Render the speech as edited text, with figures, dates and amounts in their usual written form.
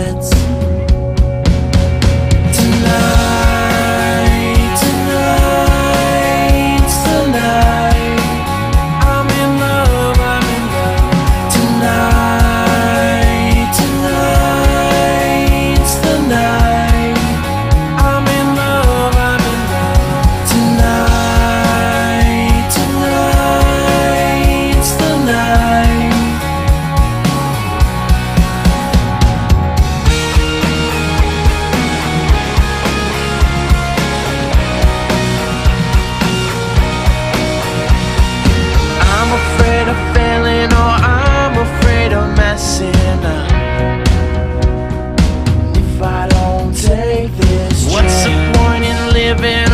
regrets. Tonight, tonight's the night. I'm in love, I'm in love. Tonight, tonight's the night. I'm in love, I'm in love. Tonight, tonight's the night. I'm afraid of failing, or I'm afraid of messing up. If I don't take this, what's the point in living?